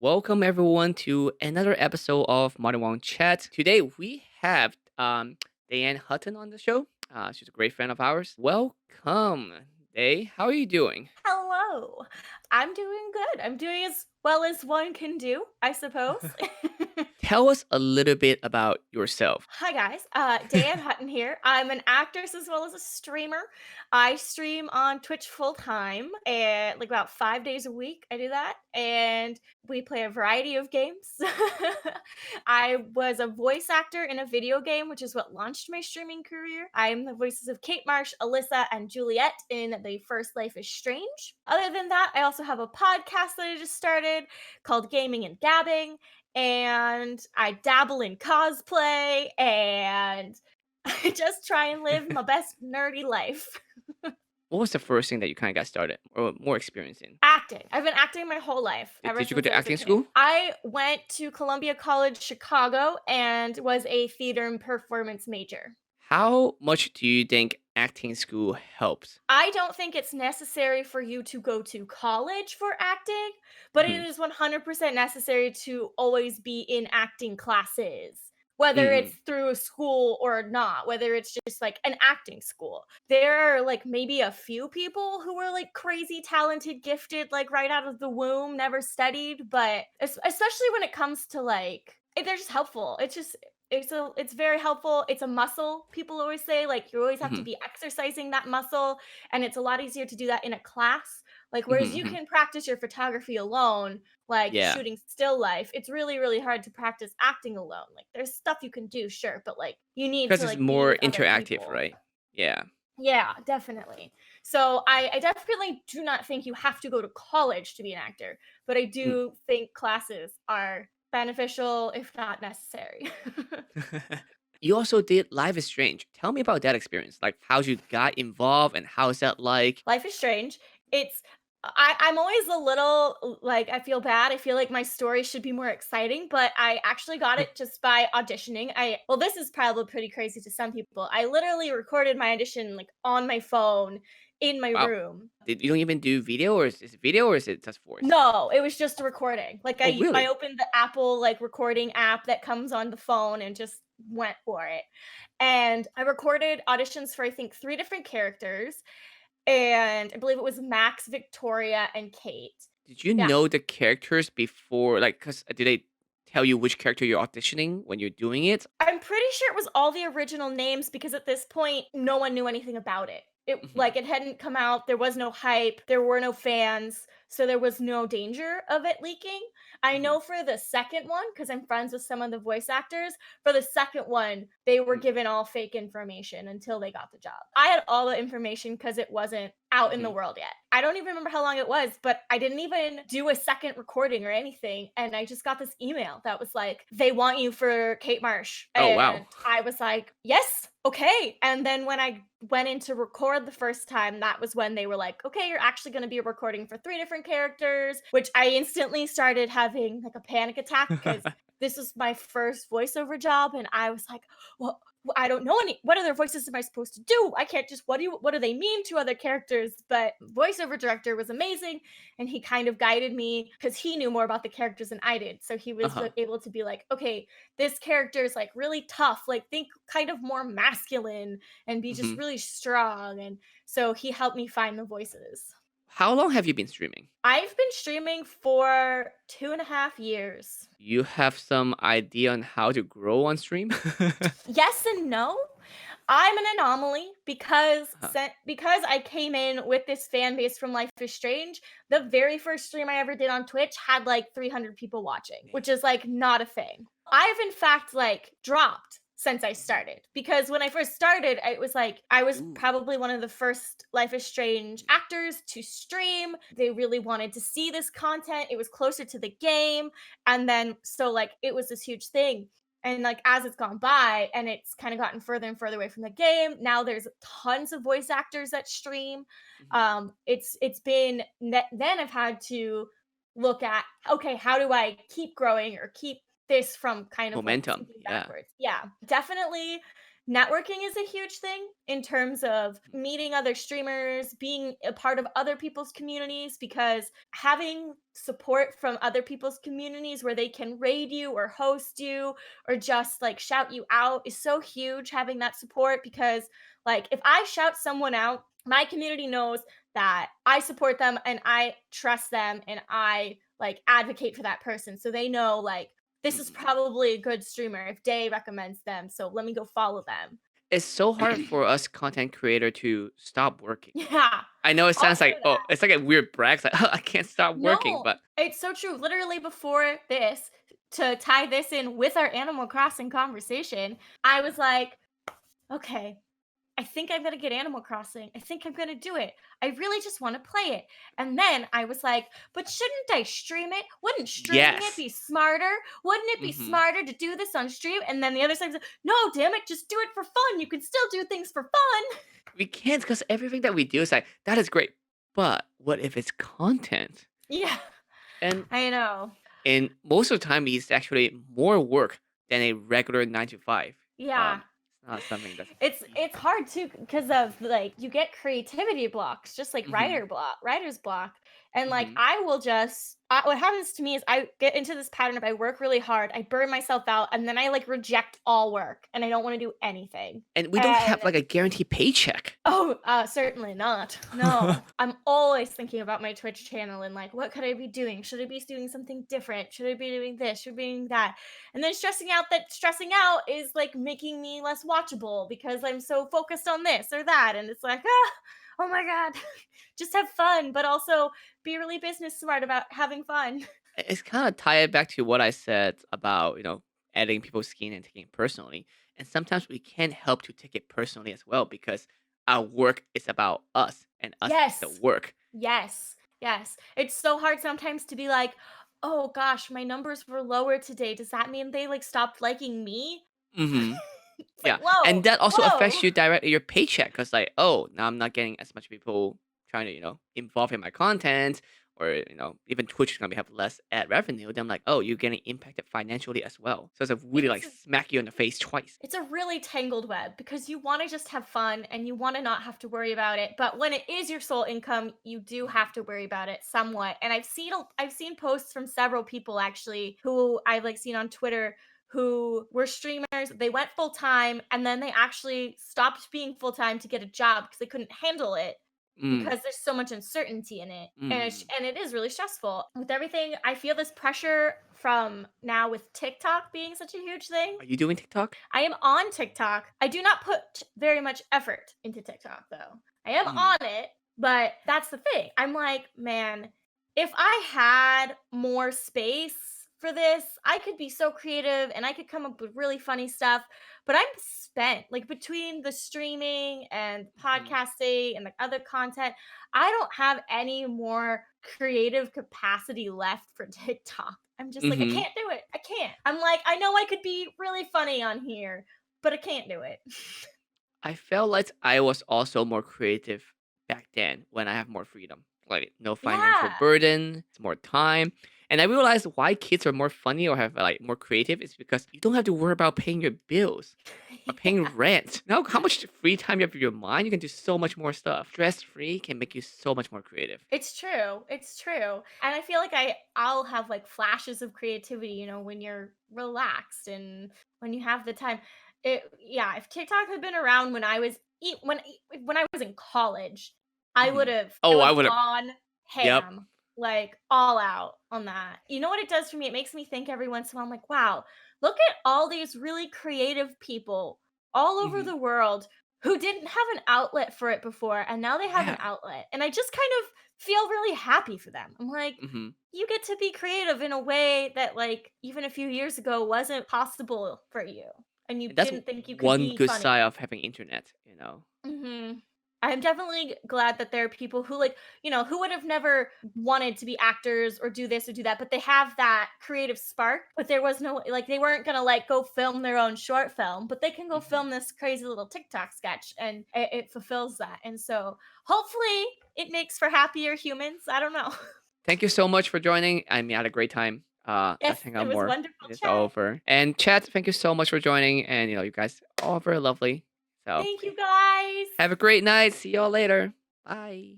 Welcome everyone to another episode of Modern Wong Chat. Today we have Dayeanne Hutton on the show. She's a great friend of ours. Welcome, Day. How are you doing? Hello. I'm doing good. I'm doing as well as one can do, I suppose. Tell us a little bit about yourself. Hi guys, Dayeanne Hutton here. I'm an actress as well as a streamer. I stream on Twitch full time and like about 5 days a week. I do that, and we play a variety of games. I was a voice actor in a video game, which is what launched my streaming career. I'm the voices of Kate Marsh, Alyssa, and Juliet in the first Life is Strange. Other than that, I also have a podcast that I just started called Gaming and Gabbing, and I dabble in cosplay, and I just try and live my best nerdy life. What was the first thing that you kind of got started or more experience in? Acting. I've been acting my whole life, Did, ever did you go since to I was a acting kid. school? I went to Columbia College Chicago and was a theater and performance major. How much do you think acting school helps? I don't think it's necessary for you to go to college for acting, but it Hmm. is 100% necessary to always be in acting classes, whether Hmm. it's through a school or not, whether it's just like an acting school. There are like maybe a few people who are like crazy talented, gifted, like right out of the womb, never studied, but especially when it comes to like, they're just helpful. It's very helpful. It's a muscle. People always say like you always have to Hmm. be exercising that muscle, and it's a lot easier to do that in a class. Like whereas you Hmm. can practice your photography alone, like Yeah, shooting still life, it's really really hard to practice acting alone. Like there's stuff you can do, sure, but like you need because to it's like be more with other interactive, people. right? Yeah. Yeah, definitely. So I definitely do not think you have to go to college to be an actor, but I do think classes are beneficial if not necessary. You also did Life is Strange. Tell me about that experience. Like how you got involved and how's that like? Life is strange. It's I'm always a little like I feel bad. I feel like my story should be more exciting, but I actually got it just by auditioning. This is probably pretty crazy to some people. I literally recorded my audition like on my phone in my Wow. room. Did you don't even do video is it video or is it just voice? No, it was just a recording. Like Oh I really? opened the Apple like recording app that comes on the phone and just went for it. And I recorded auditions for I think 3 different characters, and I believe it was Max, Victoria, and Kate. Did you Yeah. know the characters before like cause did they tell you which character you're auditioning when you're doing it? I'm pretty sure it was all the original names because at this point, no one knew anything about it. Mhm. It hadn't come out, there was no hype, there were no fans, so there was no danger of it leaking. I Mhm. know for the second one, because I'm friends with some of the voice actors, for the second one, they were Mhm. given all fake information until they got the job. I had all the information because it wasn't out in the Mhm. world yet. I don't even remember how long it was, but I didn't even do a second recording or anything. And I just got this email that was like, they want you for Kate Marsh. Oh wow. And I was like, yes, okay. And then when I went in to record the first time, that was when they were like, okay, you're actually going to be recording for 3 different characters, which I instantly started having like a panic attack because this was my first voiceover job. And I was like, well, I don't know what other voices am I supposed to do? I can't just what do they mean to other characters? But voiceover director was amazing, and he kind of guided me because he knew more about the characters than I did. So he was Uh-huh. able to be like, okay, this character is like really tough, like think kind of more masculine and be just Mhm. really strong. And so he helped me find the voices. How long have you been streaming? I've been streaming for 2.5 years. You have some idea on how to grow on stream? Yes and no. I'm an anomaly Uh-huh. because I came in with this fan base from Life is Strange. The very first stream I ever did on Twitch had like 300 people watching, which is like not a thing. I've in fact like dropped since I started because when I first started, it was like I was Ooh. probably one of the first Life is Strange actors to stream. They really wanted to see this content. It was closer to the game. And then so like it was this huge thing, and like as it's gone by and it's kind of gotten further and further away from the game, now there's tons of voice actors that stream. Mhm. It's been then I've had to look at, okay, how do I keep growing or keep this from kind of like Momentum, sinking yeah. backwards? Yeah, definitely networking is a huge thing in terms of meeting other streamers, being a part of other people's communities, because having support from other people's communities where they can raid you or host you or just like shout you out is so huge. Having that support, because like if I shout someone out, my community knows that I support them and I trust them and I like advocate for that person. So they know like this is Mhm. probably a good streamer if Day recommends them. So let me go follow them. It's so hard for us content creator to stop working. Yeah. I know it I'll sounds say like, oh, that. it's like a weird brag. It's like, "Oh, I can't stop working," No, but it's so true. Literally before this, to tie this in with our Animal Crossing conversation, I was like, okay, I think I'm gonna get Animal Crossing. I think I'm gonna do it. I really just want to play it. And then I was like, but shouldn't I stream it? Wouldn't streaming it yes. be smarter? Wouldn't it be Mhm. smarter to do this on stream? And then the other side's like, no, damn it, just do it for fun. You can still do things for fun. We can't because everything that we do is like, "That is great," but what if it's content? Yeah, And I know. most of the time, it's actually more work than a regular 9 to 5. Yeah. It's not something that's It's easy. hard too because of like you get creativity blocks, just like Mhm. writer's block. And like Mhm. I will just what happens to me is I get into this pattern of I work really hard, I burn myself out, and then I like reject all work and I don't want to do anything. And we don't And have, like, a guaranteed paycheck. oh, certainly not. No. I'm always thinking about my Twitch channel and like, what could I be doing? Should I be doing something different? Should I be doing this? Should I be doing that? And then stressing out is like making me less watchable because I'm so focused on this or that. And it's like, oh my God, just have fun, but also be really business smart about having fun. It's kinda tied back to what I said about, editing people's skin and taking it personally, and sometimes we can't help to take it personally as well because our work is about us, and us is the Yes. work. Yes. Yes. It's so hard sometimes to be like, "Oh gosh, my numbers were lower today. Does that mean they like stopped liking me?" Mhm. It's like, Yeah, "Whoa. and that also affects Whoa." you directly your paycheck because, like, oh, now I'm not getting as much people trying to, involve in my content, or even Twitch is gonna have less ad revenue. Then I'm like, oh, you're getting impacted financially as well. So it's a really like It's smack you in the face twice. it's a really tangled web because you wanna just have fun and you wanna not have to worry about it, but when it is your sole income, you do Mhm. have to worry about it somewhat, and I've seen posts from several people actually who I've, like, seen on Twitter who were streamers, they went full-time, and then they actually stopped being full-time to get a job because they couldn't handle it Mm, because there's so much uncertainty in it, mm. and it is really stressful. With everything, I feel this pressure from now with TikTok being such a huge thing. Are you doing TikTok? I am on TikTok. I do not put very much effort into TikTok though. I am Mm, on it, but that's the thing. I'm like, man, if I had more space for this, I could be so creative and I could come up with really funny stuff. But I'm spent like between the streaming and mhm, podcasting and the other content, I don't have any more creative capacity left for TikTok. I'm just like, I mhm. can't do it. I can't. I'm like, I know I could be really funny on here, but I can't do it. I felt like I was also more creative back then when I have more freedom. Like no financial Yeah. burden, it's more time. And I realized why kids are more funny or have like more creative is because you don't have to worry about paying your bills or paying Yeah. rent. Now how much free time you have in your mind, you can do so much more stuff. Stress free can make you so much more creative. It's true. It's true. And I feel like I'll have like flashes of creativity, when you're relaxed and when you have the time. Yeah, if TikTok had been around when I was when I was in college, Mhm. I Oh, would I have would have. gone Yep. ham, like all out on that. You know what it does for me? It makes me think every once in a while, I'm like, wow, look at all these really creative people all over Hmm. the world who didn't have an outlet for it before and now they have an Yeah. outlet. And I just kind of feel really happy for them. I'm like, Hmm. you get to be creative in a way that like even a few years ago wasn't possible for you and you And that's didn't think you could one be good side funny. of having internet. Mhm. I'm definitely glad that there are people who like, who would have never wanted to be actors or do this or do that, but they have that creative spark. But there was no like they weren't gonna like go film their own short film, but they can go Hmm. film this crazy little TikTok sketch and it fulfills that. And so hopefully it makes for happier humans. I don't know. Thank you so much for joining. I mean, I had a great time. Yes, Let's hang it out was more. wonderful It is chat. over. And chat, thank you so much for joining. And you guys all very lovely. So Thank you guys. have a great night. See y'all later. Bye.